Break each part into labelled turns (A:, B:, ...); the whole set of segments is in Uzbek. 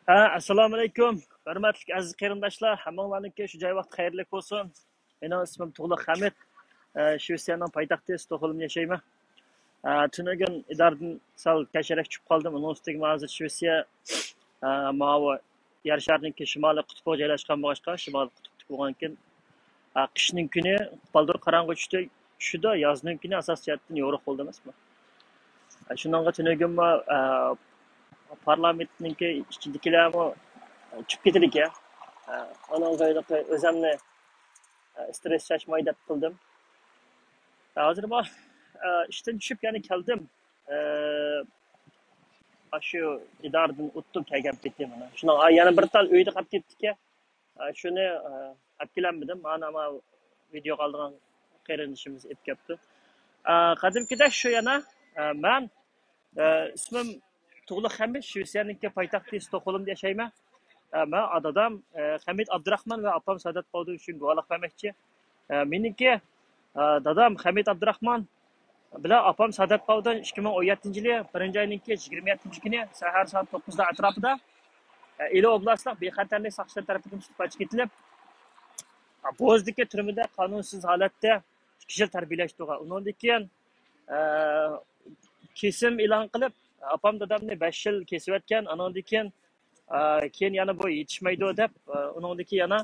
A: Assalomu alaykum. Hurmatli aziz qarindoshlar, hammanglarniki shu joy vaqt xayrli bo'lsin. Mening ismim Tug'liq Hamid. Shvetsiyaning poytaxti Stokholmda yashayman. Tunugun idardan sal kasharak tushib qoldim. Universitetiga hozir Shvetsiya ma'vo yer sharining shimoliy qutbiga joylashgan bo'lg'achqa, shimoliy qutbda bo'lgan ekan. Qishning kuni baldur qorong'i tushdi, yozning kuni asosiyatdan yo'riq bo'ldi emasmi? Shuningga tunugun parlamentningki ichidagilarmi chiqib ketdik ya. Onun joyida o'zimni stress chashmay deb qildim. Hozir bu ishdan tushib yana keldim. Shu idordan o'tdim kelgan ketdim mana. Shuni yana bir tal uyda qolib ketdik. Shuni olib kelmadim. Mana video qoldirgan qarindoshimiz olib kelibdi. Qadimkidek shu yana men ismim Tug'liq Hamid, Shvetsiyaniki poytaxti Stokholmda yashayman. Men dadam Hamid Abdurahmon va opam Sadat Qodiy uchun guvohlik bermoqchi. Meniki dadam Hamid Abdurahmon bilan opam Sadat Qodiy 2017-yili 1-oyning 27 kuni sahar soat 9 atrofida Ili oblastlik bexatarlik saqchilar tarafidan tutib ketilib, Bo'zdagi turmada qonunsiz holatda 2 yil tarbiyalashtirgan. Undan keyin kesim e'lon qilib, opam dadamni 5 yil kesib o'tgan. Undan keyin yana bu yetishmaydi deb, undan keyin yana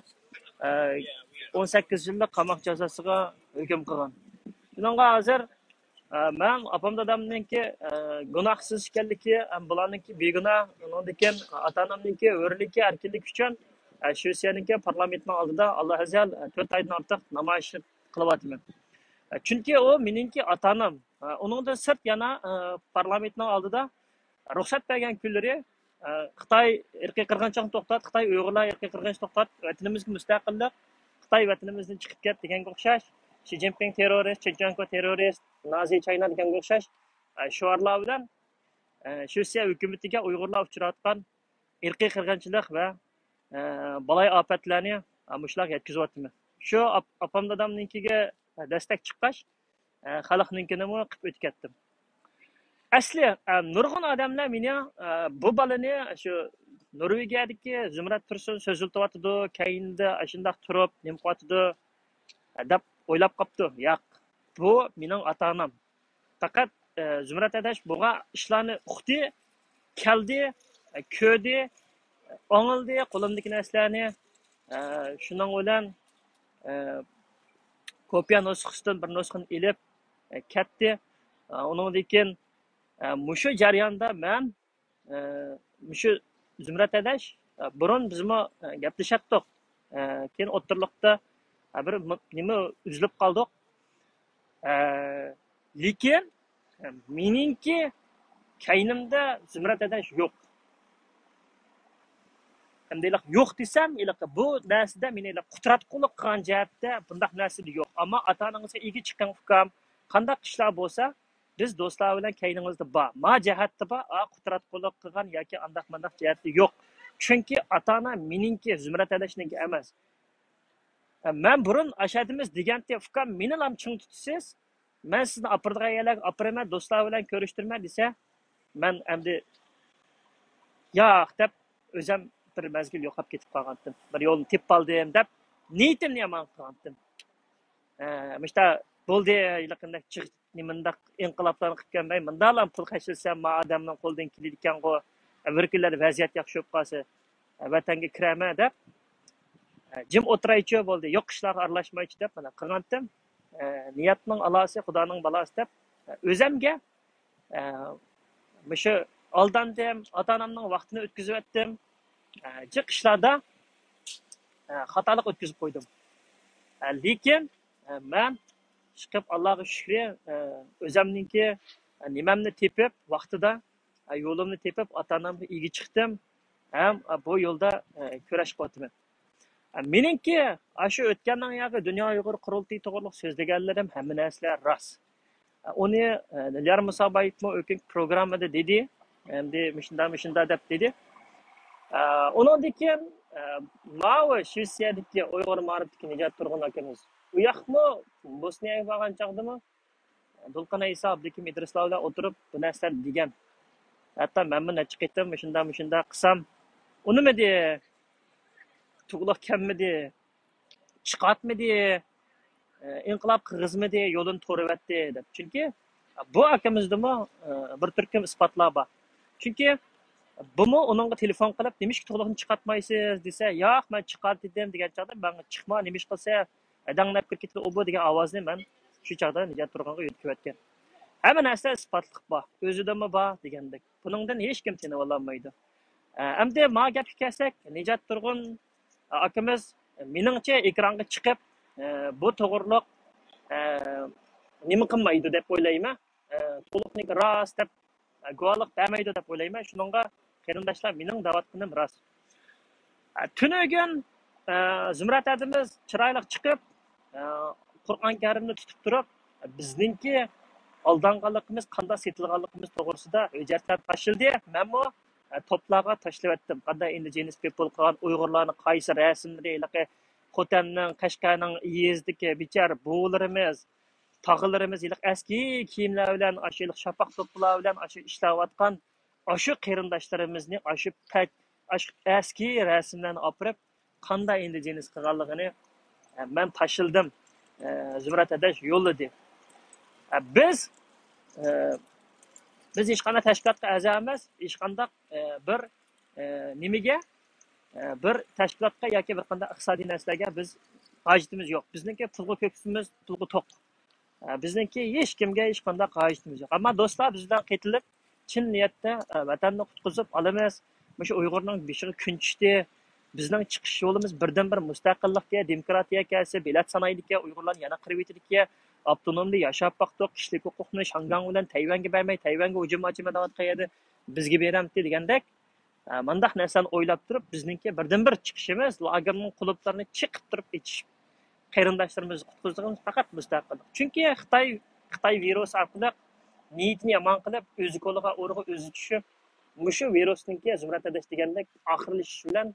A: 18 yillik qamoq jazosiga hukm qilgan. Bunga hozir men opam dadamninki gunohsiz ekanligi, bularninki begunoh, undan keyin ota-onamninki o'rligi, erkinlik uchun Shvetsiyaniki parlamentning oldida Alloh azal 4 oydan ortiq namoyish qilyapman. Chunki u meningki ota-onam. Uningdan sirt yana parlamentning oldida ruxsat bergan kunlari Xitoy irqiy qirg'inchilikni to'xtat, Xitoy Uyg'urlar irqiy qirg'inchilikni to'xtat, vatanimizga mustaqillik, Xitoy vatanimizdan chiqib ket deganga o'xshash, Xi Jinping terrorist, Chechenko terrorist, Nazi China deganga o'xshash shiorlar bilan Shvetsiya hukumatiga Uyg'urlar uchratgan irqiy qirg'inchilik va balay ofatlarni mushlar yetkazyapti. Shu opam dadamnikiga destek chiqqach, xalqninkini qilib o'tkatdim. Asli nurg'un odamlar meni bu balani shu Norvegiyadagi Zumrat Tursun so'ziltyapti, keyinda shundoq turib, nima qilyapti deb o'ylab qopti. Yo'q, bu mening ota-onam. Faqat Zumrat adash bunga ishlarni uqdi, keldi, ko'rdi, o'ngildi, qo'limdagi narsalarni shuning bilan kopiya nusxasidan bir nusxani ilib ketdi. Undan keyin mushu jarayonda men mushu Zumrat adash burun bizmi gaplashatdik. Keyin o'tirliqda bir nima uzilib qoldik. Lekin meningki kaynimda Zumrat adash yo'q. Endi yo'q desam, bu narsada meni qutratqulik qilgan jihatda bundaq narsa yo'q. Ammo ota-onangizga ega chiqqan hukam, qanday ishlar bo'lsa, biz do'stlar bilan kayningizda bor. Ma jihatda bor, qutratqulik qilgan yoki andaq-mandaq jihatda yo'q. Chunki ota-ona meningki Zumrat adashniki emas. Men burun ashadimiz deganda hukam meni ham ching tutasiz. Men sizni opirdigan yerlarga opiraman, do'stlar bilan ko'rishtirma desa, men endi yo'q deb o'zim bir mezgil yo'qolib ketib qolgandim. Bir yo'lni tepib oldim deb niyatimni yomon qilgandim. Mishta bo'ldi, yaqinda chiq nimandaq inqiloblarni qilganman. Bundalam pul qashilsam, ma odamning qo'ldan keladigan-ku, bir kunlar vaziyat yaxshi bo'lib qolsa, vatanga kiraman deb jim o'tiraychi bo'ldi. Yo'q ishlarga aralashmaychi deb mana qilgandim. Niyatning alosi, Xudoning balosi deb o'zimga mushu aldandim, ota-onamning vaqtini o'tkazib o'tdim. Jiq ishlarda xatolik o'tkazib qo'ydim. Lekin men chiqib Allohga shukr, o'zimningki nimamni tepib, vaqtida yo'limni tepib, ota-onamga ega chiqdim. Ham bu yo'lda kurash qilyapman. Meningki shu o'tgandan yoqi Dunyo Uyg'ur qurultiyi to'g'riliq so'zlaganlarim hamma narsalar rost. Uni Nilyar Musobayevmi o'kin programmada dedi, endi shunda deb dedi. Undan keyin Mao Shvetsiyadagi Uyg'ur ma'rifati Nijat Turg'un akamiz. U yoqmi Bosniyaga borgan chog'dimi? Dulqin Iso Abdukim Idrislovlar o'tirib bu narsalar degan. Hatto men necha qaytam shunda qilsam unimidi, tug'liq kelmidi, chiqatmidi, inqilob qirg'izmidi, yo'lini to'rivatdi deb. Chunki bu akamizdimi bir turkum isbotlar bor. Chunki bumi uningga telefon qilib, "Nimishki tug'liqni chiqatmaysiz?" desa, "Yo'q, men chiqartdim" degan chog'da, "Men chiqma, nimish qilsa, adanglab kirib ketdi u bu" degan ovozni men shu chog'da nijat turg'anga yetkazayotgan. Hamma narsa isbotliq bor, o'zidami bor degandek. Buningdan hech kim tinib ololmaydi. Endi ma gapga kelsak, Nijat Turg'un akamiz meningcha ekranga chiqib, bu to'g'riliq nima qilmaydi deb o'ylayman. To'liqlik rost deb guvohlik bermaydi deb o'ylayman. Shuningga qarindoshlar, mening da'vatqinim rost. Tunugun Zumrat adimiz chiroyli chiqib, Qur'on Karimni tutib turib, bizningki aldanganligimiz, qanday setilganligimiz to'g'risida hujjatlar tashildi. Menmo to'plarga tashlavatdim. Qanday indigenous people qilgan Uyg'urlarni qaysi rasmlari, Xotanning, Qashqarning yezdiki bichar buvilarimiz, tog'larimiz eski kiyimlar bilan, shu shapaq to'plar bilan shu ishlayotgan shu qarindoshlarimizni shu eski rasmlarni olib qanday indigenous qilganligini men tashildim. Zumrat adash yo'lladi. Biz hech qanday tashkilotga a'zo emas, hech qanday bir nimaga, bir tashkilotga yoki bir qanday iqtisodiy narsalarga biz hojatimiz yo'q. Bizningki pulga ko'ksimiz, pulga to'q. Bizningki hech kimga hech qanday hojatimiz yo'q. Ammo do'stlar, bizdan qaytilib, chin niyatda vatanni qutqizib olamiz. Shu Uyg'urning beshiga kun tushdi. Bizning chiqish yo'limiz birdan-bir mustaqillikka, demokratiyaga kelsa, bilat sanoylikka, Uyg'urlar yana qirib yetidikka, avtonomda yashab baqdiq, kishilik huquqni Shangang bilan Tayvanga bermay, Tayvanga hujum ochmaydigan qayerda bizga beramdi degandek, mandaq narsani o'ylab turib, bizningki birdan-bir chiqishimiz lagerning qulublarini chiqib turib etish. Qarindoshlarimizni qutqizganimiz faqat mustaqillik. Chunki Xitoy virus orqali niyatini yomon qilib, o'zi qo'liga o'rg'i o'zi tushib, mushu virusningki Zumrat adash degandek oxirlashish bilan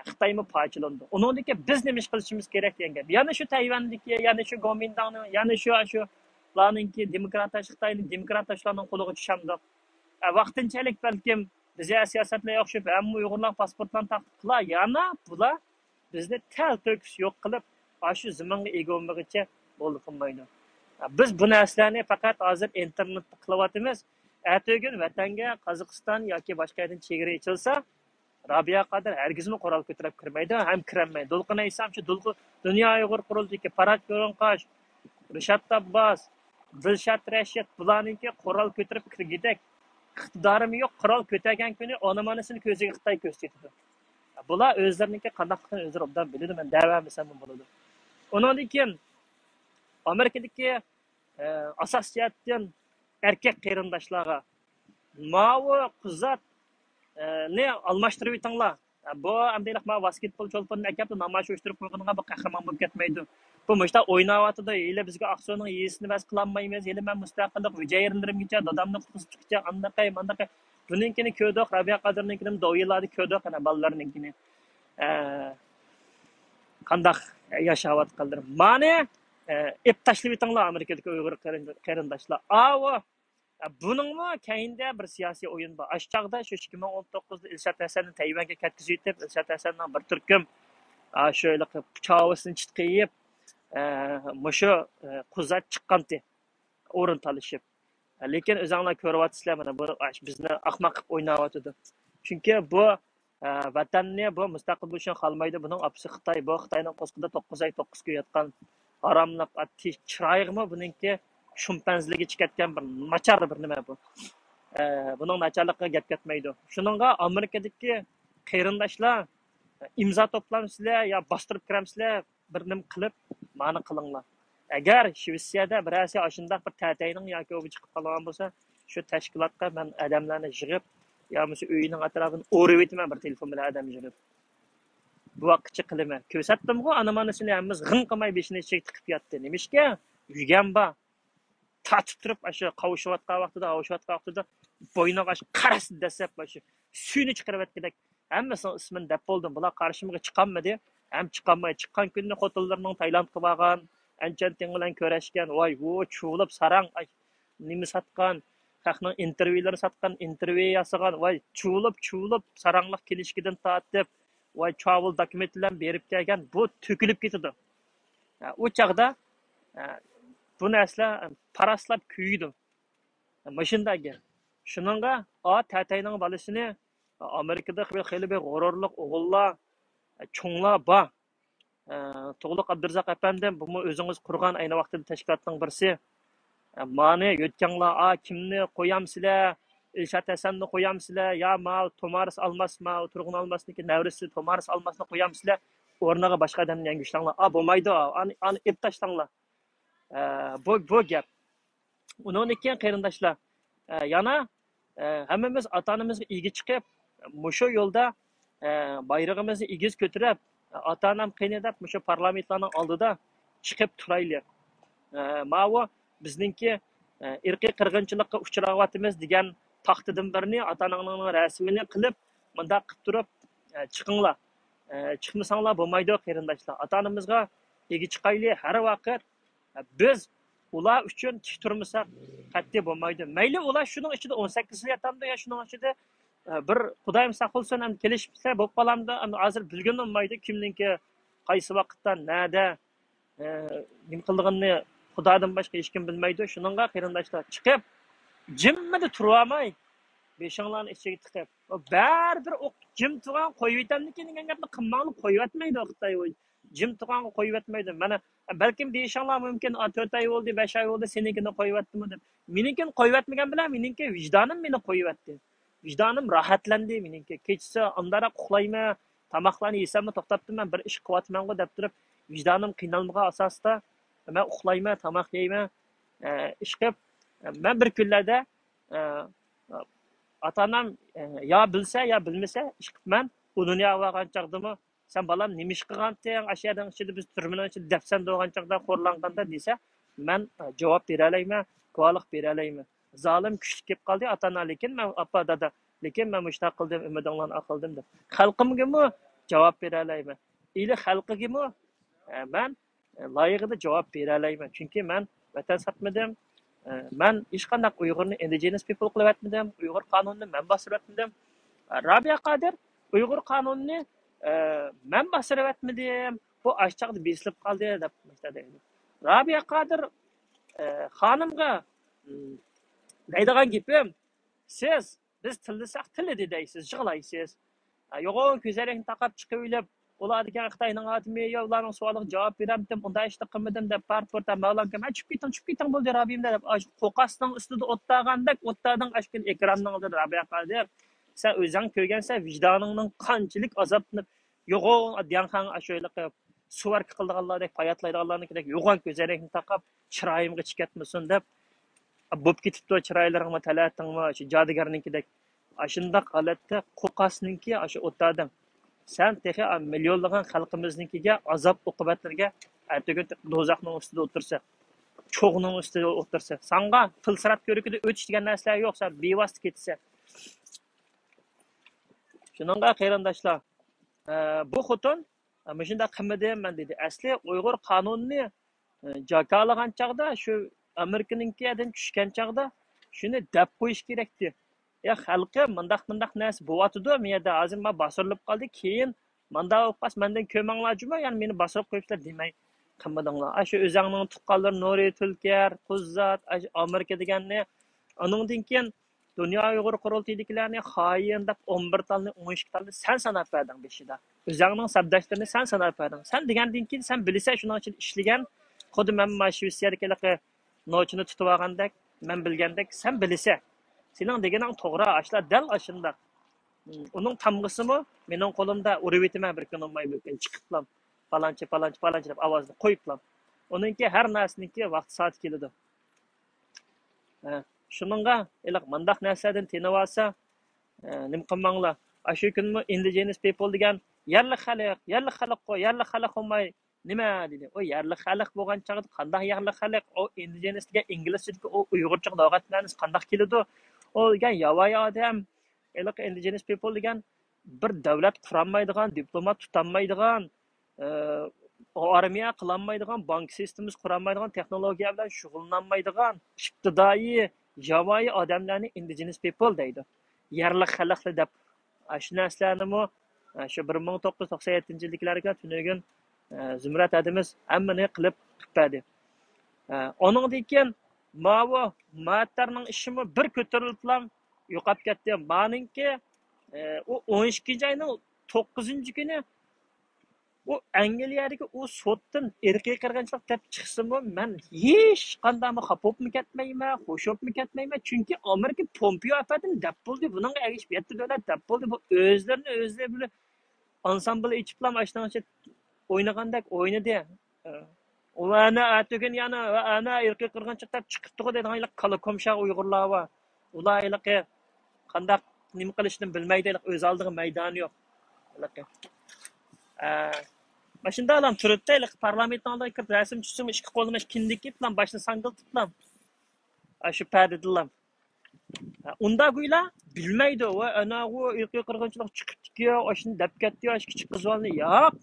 A: Xitoymi parchalandi. Uningdagi biz nima ish qilishimiz kerak degan gap. Yana shu Tayvandagi, yana shu Gomindangni, yana shu larninki demokratash Xitoyning demokratashlarning qo'liga tushamdi. Vaqtinchalik balkim bizga siyosatlar yo'qshib, hamma Uyg'urlar pasportlarni taqdim qilar, yana bular bizni tal-to'kis yo'q qilib, shu zamonga ega bo'lmaguncha bo'ldi qilmaydi. Biz bu narsalarni faqat hozir internetda qilyapmiz. Ertaga vatanga Qozog'iston yoki boshqa yerdan chegara ochilsa, Rabia Qadir hargizmi qurol ko'tarib kirmaydi, ham kirolmaydi. Do'lqin Aysam shu Dunyo Uyg'ur qurultayki Farad Ko'rinqosh, Rishad Abbos, Dilshod Rashid bularningki qurol ko'tarib kirgidak iqtidorim yo'q, qurol ko'targan kuni ona-monasini ko'ziga Xitoy ko'rsatadi. Bular o'zlariniki qanday qilishni o'zlari obdan biladi, men da'vamisam bo'ladi. Undan keyin Amerikadagi asosiyatdan erkak qarindoshlarga mavi qizat ne almashtirib etinglar. Bu amdaylik ma basketbol cho'lponini akabda namoyish uyushtirib qo'yganga bu qahramon bo'lib ketmaydi. Bu mishda o'ynayotdi, hali bizga Aqso'ning yesini bas qilolmaymiz, hali men mustaqillik vijayirlandirimicha, dadamni qutqizib chiqcha, andaqay, mandaqay. Buninkini ko'rdik, Rabia Qadirninkini do'yiladi ko'rdik, ana bolalarninkini. Qandaq yashayotganlar. Mane ep tashlab etinglar Amerikadagi Uyg'ur qarindoshlar. Ava buningmi keyinda bir siyosiy o'yin bor. Ashchaqda shu 2019da Ilshad Hasanni Tayvanga ketkizib yetib, Ilshad Hasanning bir turkum şöyle çavasını çıtkayıp mushu quzat chiqqanti o'rin talishib. Lekin o'zinglar ko'ryapsizlar, mana bu bizni ahmoq qilib o'ynayotdi. Chunki bu vatanni bu mustaqil bo'lishni xohlaydi. Buning opsi Xitoy, bu Xitoyning qo'sqida 9 oy 9 kun yotgan haromliq chiroyig'mi buningki shumpanzligi chiqatgan bir nachar bir nima bu. Buning nacharligiga gap ketmaydi. Shuningga Amerikadagi qarindoshlar imzo to'plamsizlar yo bostirib kiramsizlar, bir nim qilib ma'ni qilinglar. Agar Shvetsiyada birasi shunday bir ta'tayning yoki o'bi chiqib qolgan bo'lsa, shu tashkilotga men odamlarni yig'ib, yo o'sha uyining atrofini o'rib etaman bir telefon bilan odam yig'ib. Bu vaqtcha qilaman. Ko'rsatdim-ku, ana-manasini hammiz g'ing qilmay beshini ichiga tiqib yotdi. Nimishga? Uygan bor. Tatib turib, shu qovushayotgan vaqtida bo'ynoq qarasi dasab shu suyni chiqarib etgandek hammasini ismini deb bo'ldim. Bular qarshimga chiqolmadi. Ham chiqolmay chiqqan kunni xotinlarining Tailandga borgan, anchantin bilan ko'rashgan, voy, chuvlab sarang nima satgan, xalqning intervyular satgan, intervyu yasagan, voy chuvilib sarangliq kelishkidan tortib, voy chavul dokumentlar berib kelgan, bu to'kilib ketadi. U chaqda bu narsa paraslab kuyidi. Mashindagi. Shuningga tatayning bolasini Amerikada xeyli bir g'ururliq o'g'illar, cho'nglar bor. Tug'liq Abdurazaq apandim, bu o'zingiz qurgan ayni vaqtida tashkilotning birisi. Mani yotganlar, kimni qo'yamsizlar? Ilshat Hasanni qo'yamsizlar? Ya ma Tomaris Almasma, Turg'un Almasniki navrisi Tomaris Almasni qo'yamsizlar? O'rniga boshqa odamni yangilanlar. Bo'lmaydi, ani ep tashlanglar. Bu gap. Undan keyin qarindoshlar, yana hammamiz ota-onamizga ega chiqib, mushu yo'lda bayrog'imizni egiz ko'tarib, ota-onam qiynab, mushu parlamentlarning oldida chiqib turaylik. Ma'vo bizningki irqiy qirg'inchilikqa uchrayapmiz degan taxtidan birini ota-onamning rasmini qilib, bunda qilib turib chiqinglar. Chiqmasanglar bo'lmaydi qarindoshlar. Ota-onamizga ega chiqaylik har vaqt. Biz ular uchun tik turmasak qat'iy bo'lmaydi. Mayli ular shuning ichida 18 yatamda ya shuning ichida bir Xudoyim saqlasin ham kelishibsa bo'lib qolamda, hozir bilgan olmaydi kimninki qaysi vaqtda nada nima qilganini Xudodan boshqa hech kim bilmaydi. Shuningga qarindoshlar chiqib jimmida turolmay beshinglarni ichiga tiqib baribir jim turgan qo'yib etamniki degan gapni qilmangni qo'yib etmaydi Xitoy. Jim turgan qo'yib etmaydi. Mana balkim deyishinglar mumkin 4 oy bo'ldi, 5 oy bo'ldi seninkini qo'yib etdimi deb. Meninkini qo'yib etmagan bilan meniki vijdonim meni qo'yib etdi. Vijdonim rohatlandi meniki. Kechsa andara uxlayman, tomoqlarni yesammi to'xtatdim, bir ish qilyapman deb turib, vijdonim qiynalmagan asosda men uxlayman, tomoq yeyman, ish qilib, men bir kunlarda ota-onam yo bilsa, yo bilmasa ish qilibman. U dunyoga olgan chaqdimi, sen balam nima ish qilganding, ashyadan ichida biz turmalar ichida dafsan bo'lgan chaqda qo'rlanganda desa, men javob bera olmayman, guvohlik bera olmayman. Zolim kuchli kelib qoldi ota-ona, lekin men appa dada, lekin men mushtaq qildim, umidinglarni aqildim deb. Xalqimgami javob bera olmayman. Ili xalqigami men loyiqida javob bera olmayman. Chunki men vatan satmadim. Men hech qanday Uyg'urni indigenous people qilib etmadim. Uyg'ur qonunini men bosib etmadim. Rabia Qodir Uyg'ur qonunini men bosib etmadim. Bu ashchaqda besilib qoldi deb aytadi. Rabia Qodir xonimga deydigan gapim, siz biz tildisak tilidi deysiz, yig'laysiz. Yo'g'on ko'zlaringni taqab chiqib o'ylab, ular degan Xitoyning adimi yo ularning savoliga javob beramidim, unda ishni qilmadim deb parportdan ma'lumga men chip keting bo'ldi Rabimda deb qo'qasning ustida o'ttagandek o'ttadan ashkil ekranning oldida Rabia Qodir. Sen o'zing ko'rgansan vijdoningning qanchalik azoblanib, yo'g'on adyanxan ashyoyli qilib, suvark qildiganlardek payatlaydiganlarnikidek yo'g'on ko'zlaringni taqab chiroyimga chiqatmasin deb bo'p ketibdi chiroylaringni talatingmi, shu jodigarnikidek. Ashundaq holatda qo'qasninki shu o'ttadan sen texi millionlagan xalqimiznikiga azob uqubatlarga ertaga do'zaxning ustida o'tirsa, cho'g'ning ustida o'tirsa, senga filsirat ko'rikida o'tish degan narsalar yo'q, sen bevosita ketsa. Shuningga qarindoshlar, bu xotin mana shunday qilmadim men dedi. Asli Uyg'ur qonunini jakalagan chaqda shu Amerikaninkidan tushgan chaqda shuni deb qo'yish kerakdi. Ya xalqi mındaq narsa bo'yatdi, menda hozir men bosirilib qoldi, keyin manda o'qas mendan ko'manglarjimi, ya'ni meni bosirib qo'yiblar demay qilmadinglar. Shu o'zingning tuqqanlar Nuri Tulkar, Quzzat, Amerika deganni, uningdan keyin Dunyo Uyg'ur qurultaydikilarni xoin deb 11 talni 12 talni sen sanab berding beshida. O'zingning sabdashlarini sen sanab berding. Sen degandan keyin sen bilsan shuning uchun ishlagan, xuddi men mashhuriyatga nochini tutib olgandek, men bilgandek sen bilsan. Sening deganing to'g'ri, ashlar dal ashunda. Uning tamg'isimi mening qo'limda urib etaman bir kun olmay bo'lgan chiqiblam. Palanchi deb ovozni qo'yiblam. Uningki har narsaniki vaqt soat keladi. Shuningga iliq mundaq narsadan tenib olsa, nima qilmanglar? Shu kunmi indigenous people degan yerli xalq olmay nima dedi? O yerli xalq bo'lgan chaqda qanday yerli xalq? O indigenous degan inglizchada o uyg'urcha lug'atlarimiz qanday keladi? O degan yovvoyi odam, iliq indigenous people degan bir davlat qurolmaydigan, diplomat tutanmaydigan, armiya qilolmaydigan, bank sistemimiz qurolmaydigan, texnologiya bilan shug'ullanmaydigan, ibtidoiy Yovvoyi odamlarni indigenous people deydi. Yerli xalqlar deb. Shu narsalarni shu 1997-yilliklarga tunagan Zumrat adimiz hammani qilib berdi. Onundan keyin mavu matlarning ishimi bir ko'tariliblam yo'qolib ketdi. Maninki u 12 ayning 9-kuni u Angliyadagi u sotdan irqiy qirg'inchilik deb chiqsimi, men hech qanday xafa ketmayman, xo'shib ketmayman, chunki Amerika Pompeo afatini deb bo'ldi, buning agish bu yerda davlat deb bo'ldi, bu o'zlari bilan ansambl ichiblam ashuncha o'ynagandek o'ynadi. Ularni atugin yana ana irqiy qirg'inchilik deb chiqibdi deydigan kala komsha Uyg'urlar va ularga qanday nima qilishni bilmaydi, o'z oldiga maydoni yo'q. Başında adam turibdi, parlamentning oldiga kirib rasm chizsam, ikki qo'lini kindiki bilan boshni sangiltiblam. Shu padidilam. Unda guylar bilmaydi va ana u irqiy qirg'inchilik chiqibdi-ku, oshni dab ketdi, osh kichik qizlarni yo'q.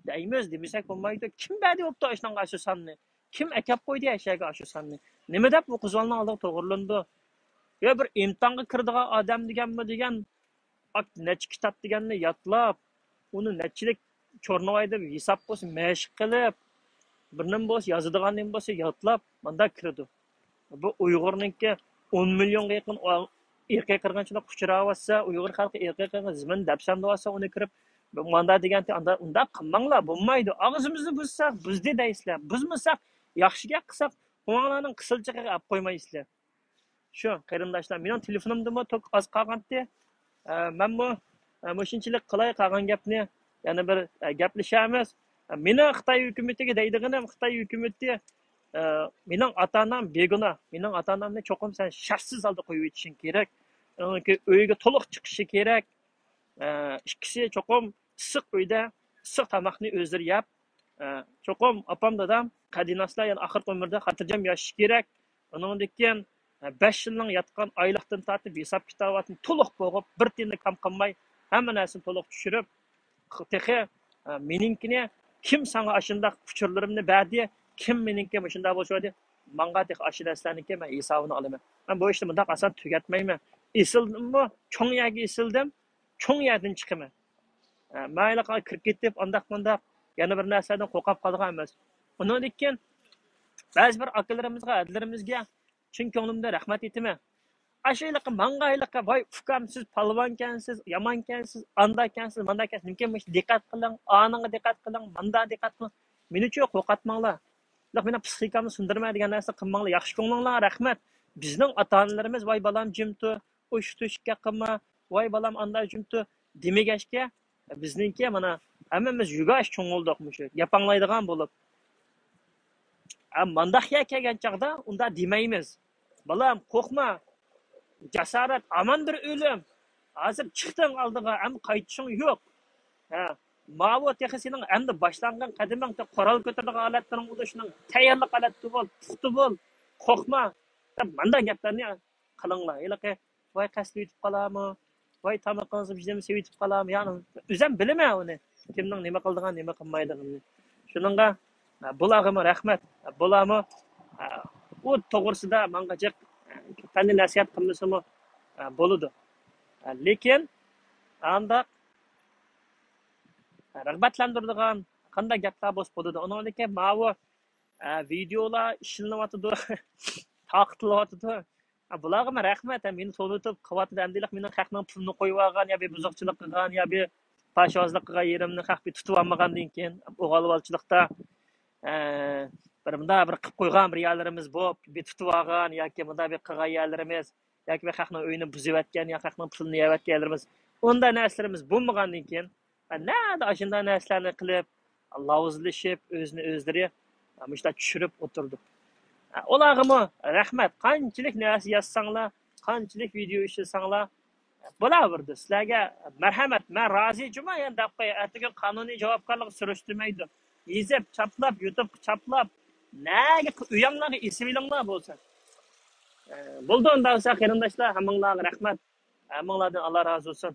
A: Deymiz, demasak bo'lmaydi. Kim badi o'pdi oshning shu sanni? Kim akab qo'ydi ashaga shu sanni? Nima deb bu qizlarning oldiga to'g'rilandi? Yo bir imtihonga kirdigan odam degan necha kitob deganni yodlab, uni nechilik Chornovoyda hisob bo'lsa, mashq qilib, birnim bo'lsa, yozadiganim bo'lsa, yodlab, manda kirdi. Bu Uyg'urningki 10 millionga yaqin irqiy qirg'inchilik uchrayotsa, Uyg'ur xalqi irqiy qirg'inchilik debsam bo'lsa, uni kirib manda deganda unda qilmanglar, bo'lmaydi. Og'zimizni buzsak, buzdi deysizlar. Buzmasak, yaxshi gap qilsak, ularning qisilchigiga olib qo'ymaysizlar. Shu qarindoshlar, mening telefonimda tok oz qolgandi. Men bu shunchalik qilay qolgan gapni yana bir gaplashamiz. Meni Xitoy hukumatiga deydiganim, Xitoy hukumati mening ota-onam beguna. Mening ota-onamni cho'qim sen shartsiz holda qo'yib o'tishing kerak. Uniki uyga to'liq chiqishi kerak. Ikkisi cho'qim issiq uyda issiq tomoqni o'zlari yeb, cho'qim opam dadam qadinaslar yana oxirgi umrda xotirjam yashashi kerak. Uningdan keyin 5 yilning yotgan oylikdan tortib hisob kitobini to'liq bo'g'ib, bir tiyinni kam qilmay, hamma narsani to'liq tushirib, texi meninkini kim sanga ashundaq uchurlarimni berdi, kim meningki shunday bo'lishadi, menga tex ashunaslarniki men hisobini olaman. Men bu ishni bunday oson tugatmayman. Isildimmi, cho'ng yerga isildim, cho'ng yerdan chiqaman. Mayli kirib ketib, andaq yana bir narsadan qo'rqib qolgan emas. Undan keyin ba'zi bir akalarimizga, adlarimizga chin ko'nglimda rahmat aytaman. Ashayliqqa mangayliqqa voy ukam siz palvonkansiz, yomonkansiz, andakansiz, mandakansiz, nimkin diqqat qiling, oningga diqqat qiling, manda diqqat qiling. Menichi qo'rqatmanglar. Meni psixikamni sindirmaydigan narsa qilmanglar. Yaxshi ko'nglinglar rahmat. Bizning ota-onalarimiz voy balam jimtu, ush-tushga qilma, voy balam anda jimtu demagashga bizningki mana hammamiz yugash cho'ng'ildik mushu. Yapanglaydigan bo'lib. Mandaqga kelgan chaqda unda demaymiz. Balam qo'rqma. Jasorat amandir o'lim. Hozir chiqding oldiga, ham qaytishing yo'q. Ma'vo texisining endi boshlangan qadamingda qoral ko'targan holatlaring o'lishining tayyorlik holati bo'l, puxta bo'l, qo'rqma. Manda gaplarni qilinglar. Ilaqi voy qasd yetib qolarmi? Voy tamoqingizni bizni sevib qolarmi? Ya'ni o'zim bilaman uni. Kimning nima qildigan, nima qilmaydiganini. Shuningga bularga rahmat. Bularmi u to'g'risida menga qanday nasihat qilmasimi bo'ladi. Lekin anda rag'batlantiradigan qanday gaplar bo'ladi. Undan keyin ma'vo videolar ishlanyotdi, taqiqtilyotdi. Bularga rahmat. Meni so'litib qilyapti. Endi mening haqning pulini qo'yib olgan, yo bir buzuqchilik qilgan, yo bir pashozlik qilgan yerimni haqni tutib olmagandan keyin o'g'alvolchilikda bir qilib qo'ygan bir yerlarimiz bor, bir tutib olgan yoki bunda bir qilgan yerlarimiz, yoki bir haqning uyini buzib yotgan, yoki haqning pulini yeb yotgan yerlarimiz, unda narsalarimiz bo'lmagandan keyin nada shunday narsalarni qilib, lavozlashib, o'zini o'zlari mushta tushirib o'tirdi. Ularga rahmat. Qanchalik narsa yozsanglar, qanchalik video ishlasanglar bo'laverdi. Sizlarga marhamat. Men rozi juma endi qo'y. Atigi qonuniy javobgarlik surishtirmaydi. Yezib, chaplab, YouTube chaplab, naga uyanglarga esinglar bo'lsa. Bo'ldi unda qarindoshlar, hammanglarga rahmat. Hammanglardan Alloh razı olsun.